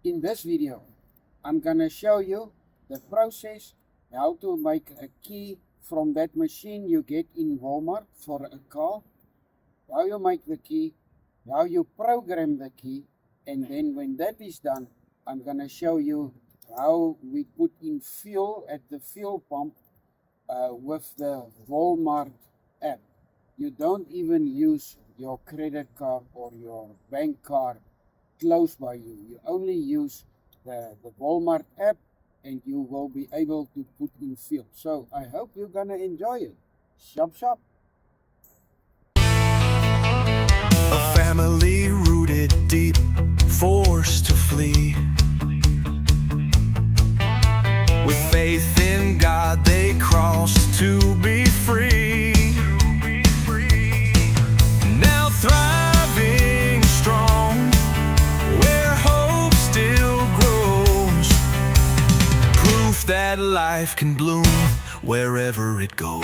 In this video, I'm gonna show you the process how to make a key from that machine you get in Walmart for a car, how you make the key, how you program the key, and then when that is done, I'm gonna show you how we put in fuel at the fuel pump with the Walmart app. You don't even use your credit card or your bank card close by you. You only use the Walmart app and you will be able to put in fuel. So I hope you're gonna enjoy it. Shop shop. A family rooted deep, forced to flee. With faith in God, they crossed to be free. Now thriving strong, where hope still grows. Proof that life can bloom wherever it goes.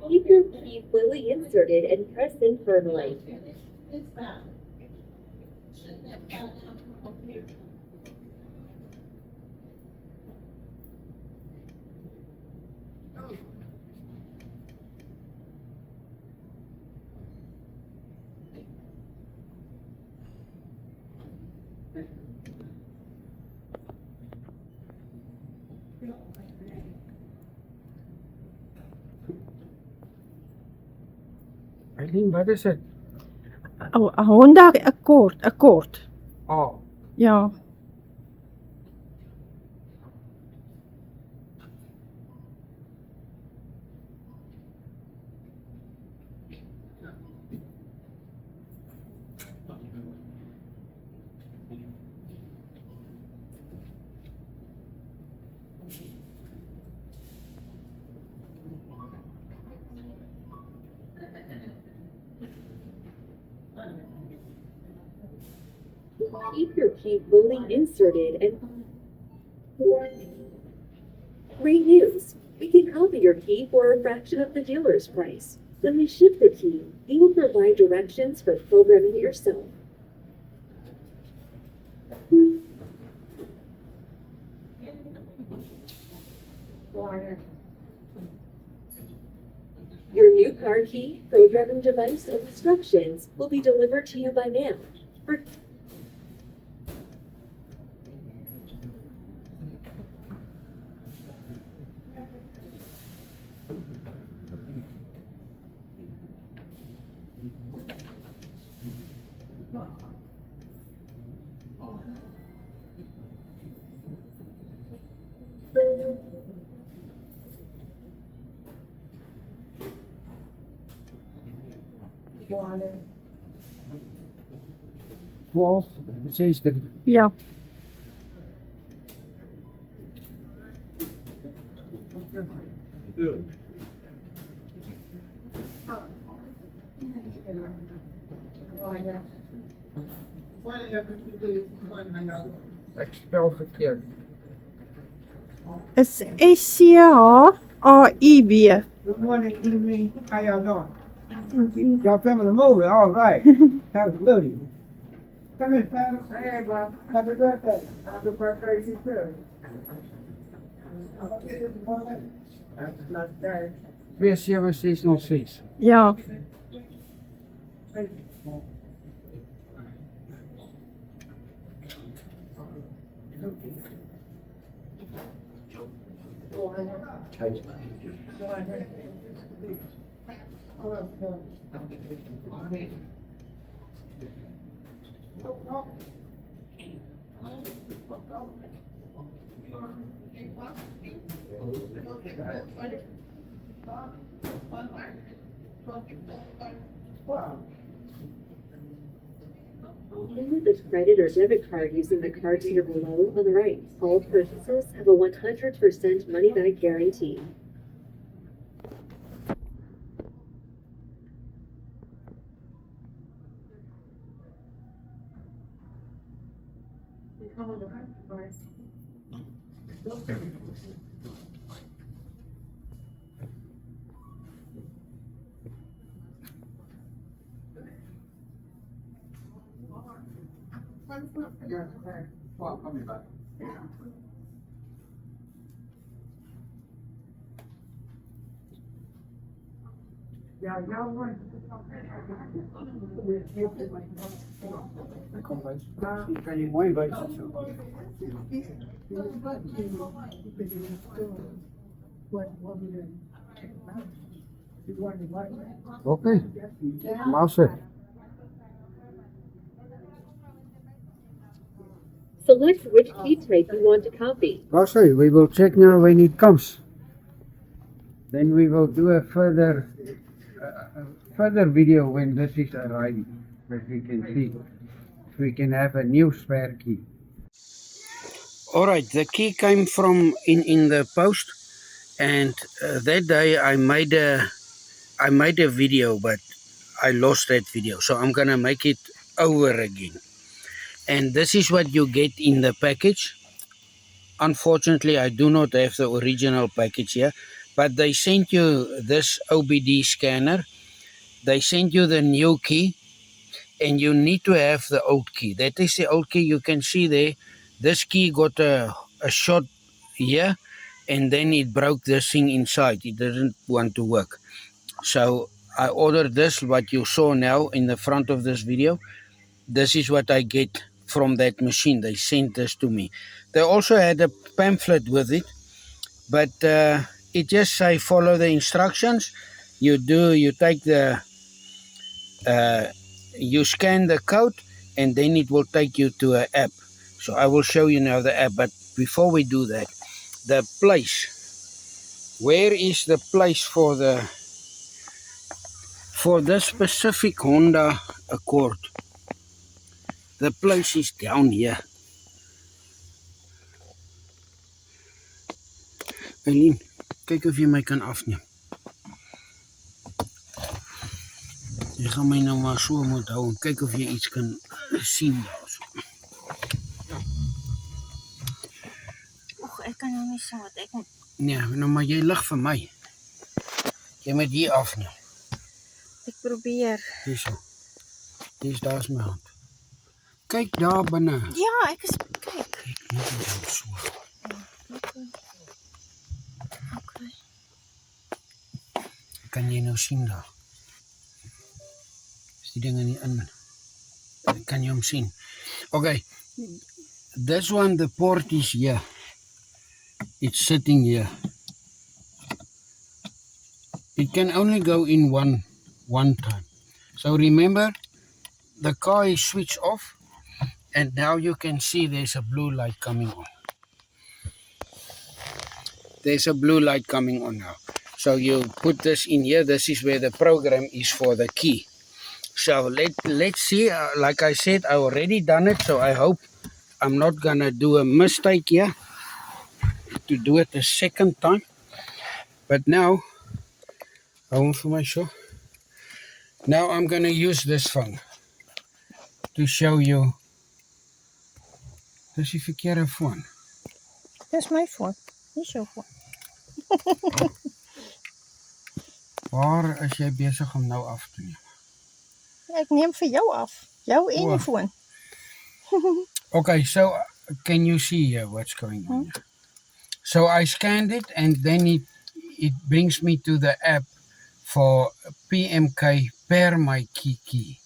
Keep your key fully inserted and press in firmly. Eileen, wat is dit? Oh, 'n Honda Accord. Oh, Ja. Keep your key fully inserted and reuse. We can copy your key for a fraction of the dealer's price. When we ship the key, we will provide directions for programming it yourself. Your new car key, programming device, and instructions will be delivered to you by mail. For Wolf, precies de Ja. ik spel verkeerd. Is SCHAIB. Good morning, evening. How y'all doing? Y'all filming the movie? All right. Absolutely. Come in, Sam. Hey, bro. Happy birthday. Happy birthday to you too. That's not there. 27606. Ja. pay with a credit or debit card using the card reader below on the right. All purchases have a 100% money back guarantee. Kom wys. Kan jy mooi wys so. Okay. Massa. Select which key type you want to copy. Massa, we will check now when it comes. Then we will do a further video when this is arriving, that we can see if we can have a new spare key. Alright, the key came from in the post, and that day I made a video, but I lost that video, so I'm gonna make it over again. And this is what you get in the package. Unfortunately, I do not have the original package here, but they sent you this OBD scanner. They sent you the new key, and you need to have the old key. That is the old key. You can see there, this key got a shot here, and then it broke this thing inside. It didn't want to work. So I ordered this, what you saw now in the front of this video. This is what I get from that machine. They sent this to me. They also had a pamphlet with it, but it just say follow the instructions. You take the you scan the code, and then it will take you to an app. So I will show you now the app, but before we do that, the place, where is the place for this specific Honda Accord? The place is down here. Eileen, kyk of jy my kan afneem. Jy gaan my nou maar so moet hou en kyk of jy iets kan sien daar so. Och, ek kan nou nie sien wat ek moet. Nee, nou maar jy lig vir my. Jy moet hier afneem. Ek probeer. Hierso. Daar's my hand. Kyk daar binne. Ja, ek is kyk. Kyk net dan so. Okay. Kan jy nou sien daar? Is die dinge nie in? Kan jy hom sien? Okay. This one, the port is here. It's sitting here. It can only go in one time. So remember, the car is switched off, and now you can see there's a blue light coming on. There's a blue light coming on now. So you put this in here. This is where the program is for the key. So let's see. Like I said, I already done it, so I hope I'm not gonna do a mistake here to do it a second time. But now, now I'm gonna use this phone to show you. Dis die verkeerde phone. Dis my foon. Nie so foon. Waar is jy besig om nou af te neem? Ek neem vir jou af. Jou en O. die foon. Okay, so can you see here what's going on here? So I scanned it, and then it brings me to the app for PMK per my key.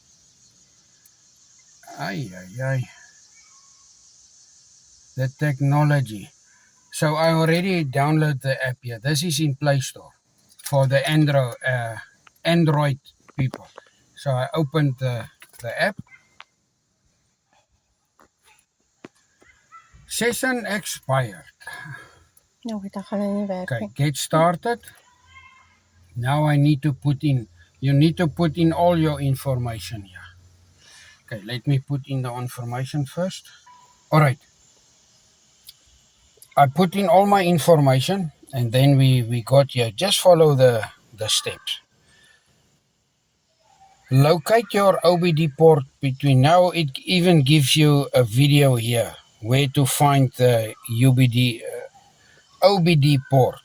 Ay. The technology. So I already downloaded the app here. This is in Play Store for the Android people. So I opened the app. Session expired. Nou, dit gaan nie werk Okay, nie. get started. Now I need to put in, you need to put in all your information here. Okay, let me put in the information first. All right. I put in all my information, and then we got here. Just follow the steps. Locate your OBD port between. Now it even gives you a video here where to find the OBD port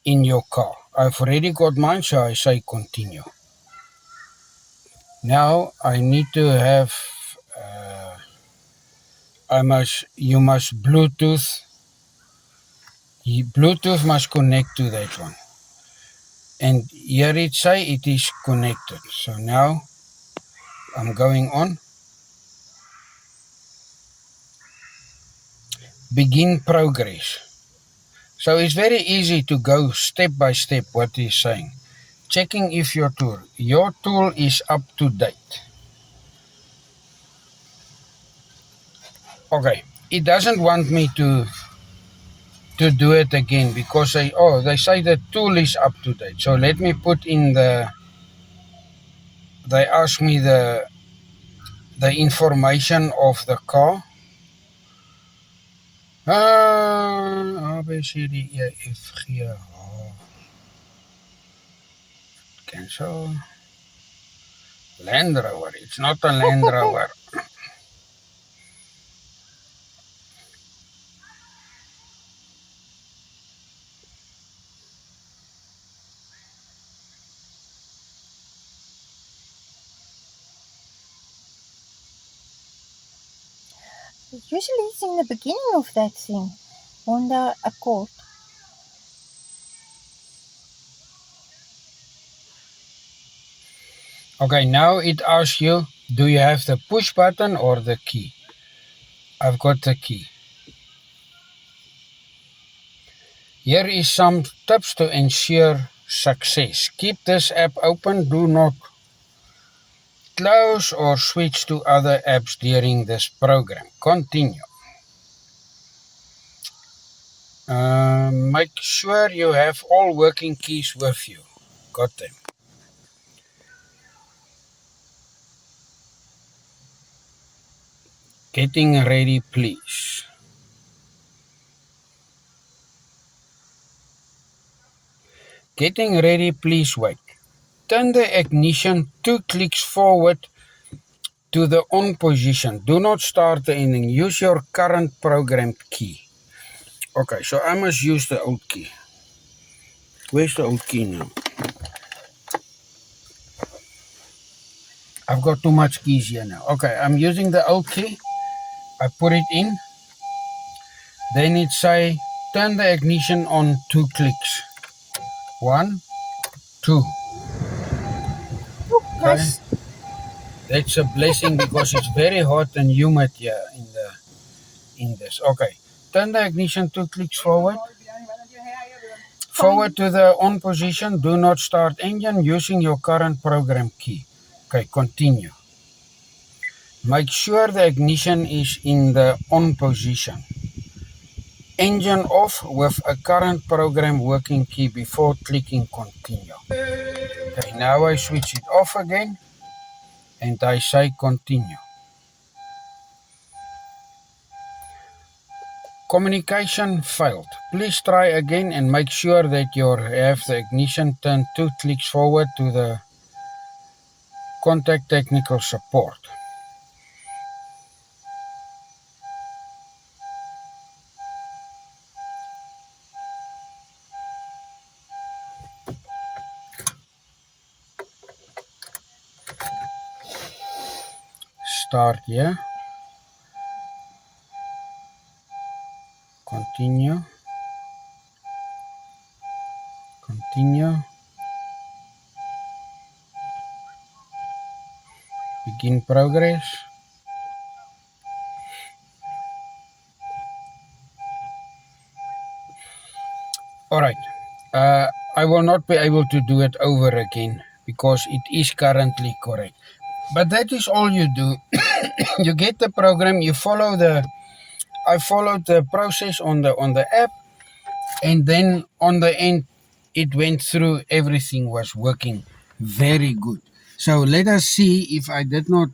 in your car. I've already got mine, so I say continue. Now I need to have you must Bluetooth. Bluetooth must connect to that one. And here it say it is connected. So now I'm going on. Begin progress. So it's very easy to go step by step what he's saying. Checking if your tool is up to date. Okay, it doesn't want me to do it again because they say the tool is up to date. So let me put in they ask me the information of the car. A, B, C, D, E, F, G, H. Cancel. Land Rover. It's not a Land Rover. Usually it's in the beginning of that thing. Honda Accord. Okay, now it asks you, do you have the push button or the key? I've got the key. Here is some tips to ensure success. Keep this app open. Do not close or switch to other apps during this program. Continue. Make sure you have all working keys with you. Got them. Getting ready, please. Getting ready, please wait. Turn the ignition 2 clicks forward to the on position. Do not start the engine. Use your current programmed key. Okay, so I must use the old key. Where's the old key now? I've got too much keys here now. Okay, I'm using the old key. I put it in. Then it say, turn the ignition on 2 clicks. 1, 2. Oh, Okay. nice. That's a blessing because it's very hot and humid here in this. Okay. Turn the ignition 2 clicks forward. Forward to the on position. Do not start engine using your current program key. Okay, continue. Make sure the ignition is in the on position. Engine off with a current program working key before clicking continue. Okay, now I switch it off again and I say continue. Communication failed. Please try again and make sure that you have the ignition turned 2 clicks forward to the contact technical support. Start here. Continue. Continue. Begin progress. Alright. I will not be able to do it over again because it is currently correct. But that is all you do. You get the program, you follow I followed the process on the app, and then on the end it went through, everything was working very good. So let us see if I did not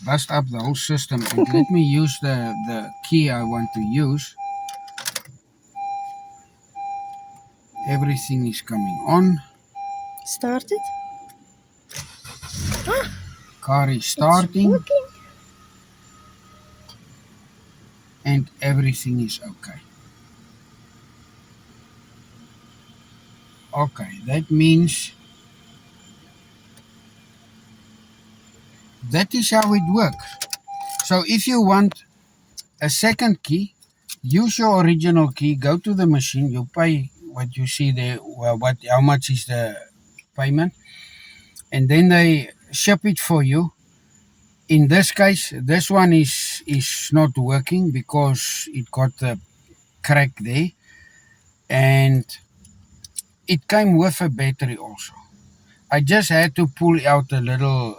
bust up the whole system. And let me use the key I want to use. Everything is coming on. Started. Car is starting. It's working. And everything is okay. Okay, that means that is how it works. So if you want a second key. Use your original key. Go to the machine. You pay what you see there. Well, how much is the payment? And then they ship it for you. In this case, this one is not working because it got a crack there, and it came with a battery also. I just had to pull out a little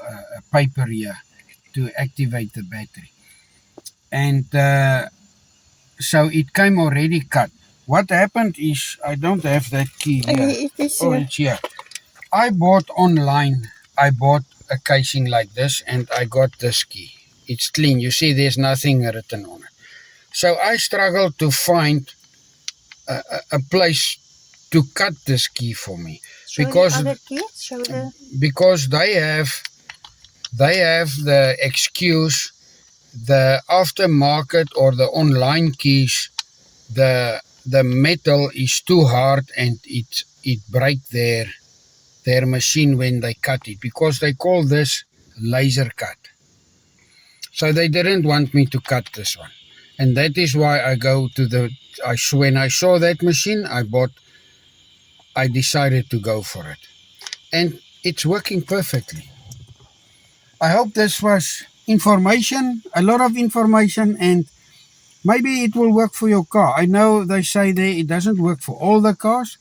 paper here to activate the battery, and so it came already cut. What happened is I don't have that key here. It is Oh, here. it's here. I bought online. I bought a casing like this, and I got this key. It's clean. You see, there's nothing written on it. So I struggled to find a place to cut this key for me. Show Because the other key. Show the. because they have the excuse, the aftermarket or the online keys, the metal is too hard and it break their machine when they cut it, because they call this laser cut. So they didn't want me to cut this one, and that is why I go to when I saw that machine, I decided to go for it, and it's working perfectly. I hope this was information, a lot of information, and maybe it will work for your car. I know they say there it doesn't work for all the cars,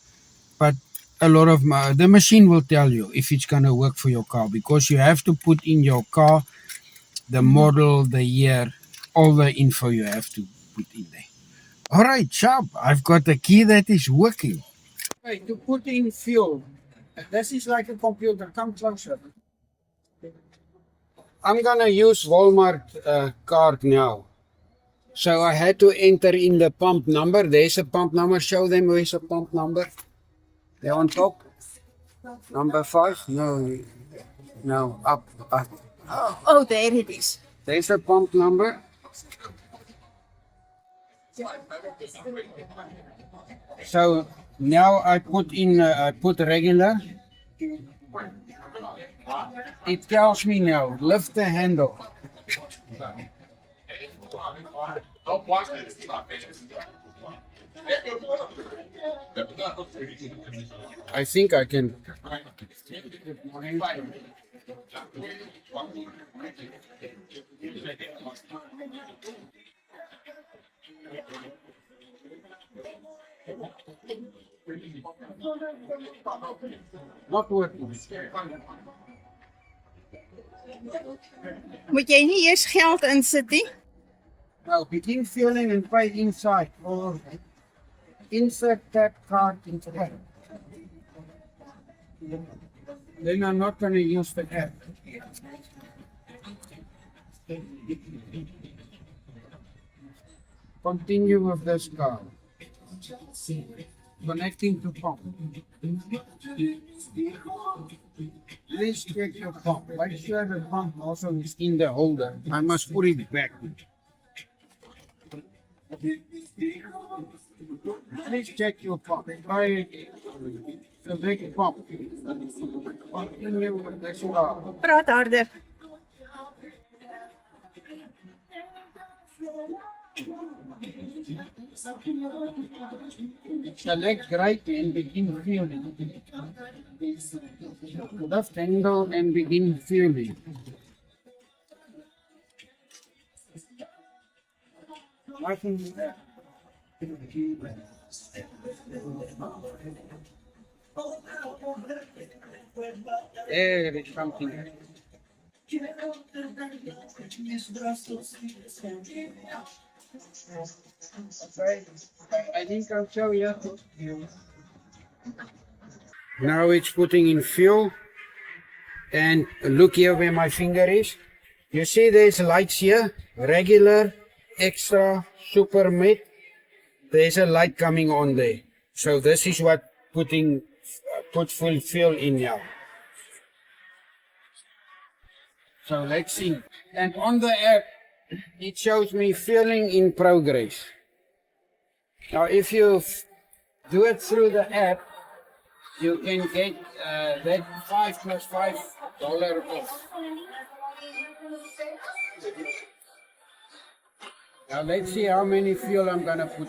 but a lot of the machine will tell you if it's going to work for your car, because you have to put in your car the model, the year, all the info you have to put in there. All right, sharp. I've got a key that is working. Okay, to put in fuel, this is like a computer. Come closer. I'm going to use Walmart card now. So I had to enter in the pump number. There's a pump number. Show them where's a pump number. They're on top. Number 5. No, up. Oh, there it is. There's a pump number. So now I put in, I put regular. It tells me now, lift the handle. I think I can. Not working. Moet jy nie eers geld insit nie? Now begin filling and pay inside, or insert that card into that. Then I'm not going to use the app. Continue with this card. Connecting to pump. Please check your pump. Make sure the pump also is in the holder. I must put it back. Please check your pump. Try the big pump. Continue with this card. Praat harder. Select right and begin fueling. Left handle and begin fueling. There is something. Okay, I think I'll show you. Now it's putting in fuel, and look here where my finger is. You see there's lights here, regular, extra, super mid. There's a light coming on there. So this is what put full fuel in now. So let's see. And on the app, it shows me fueling in progress. Now if you do it through the app, you can get that $5 plus $5 off. Now let's see how many fuel I'm gonna put.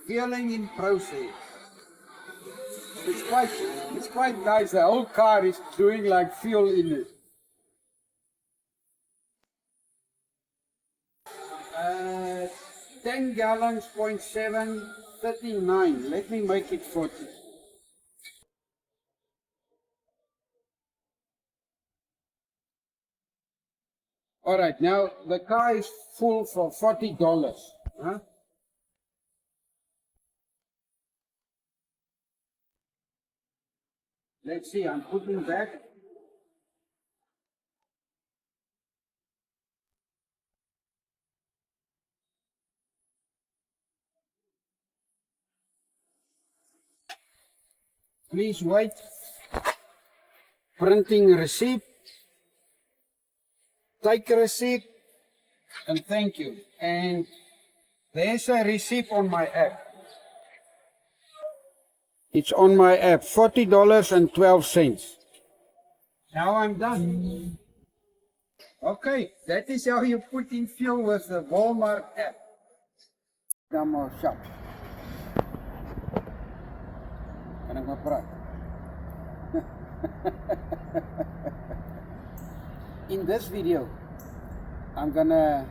Fueling in process. It's quite nice. The whole car is doing like fuel in it. 10 gallons, 0.7, 39. Let me make it 40. All right, now the car is full for $40. Huh? Let's see, I'm putting back. Please wait. Printing receipt. Take a receipt and thank you. And there's a receipt on my app. It's on my app, $40.12. Now I'm done. Okay, that is how you put in fuel with the Walmart app. Dan maar shop. Kan ek maar praat? In this video, I'm gonna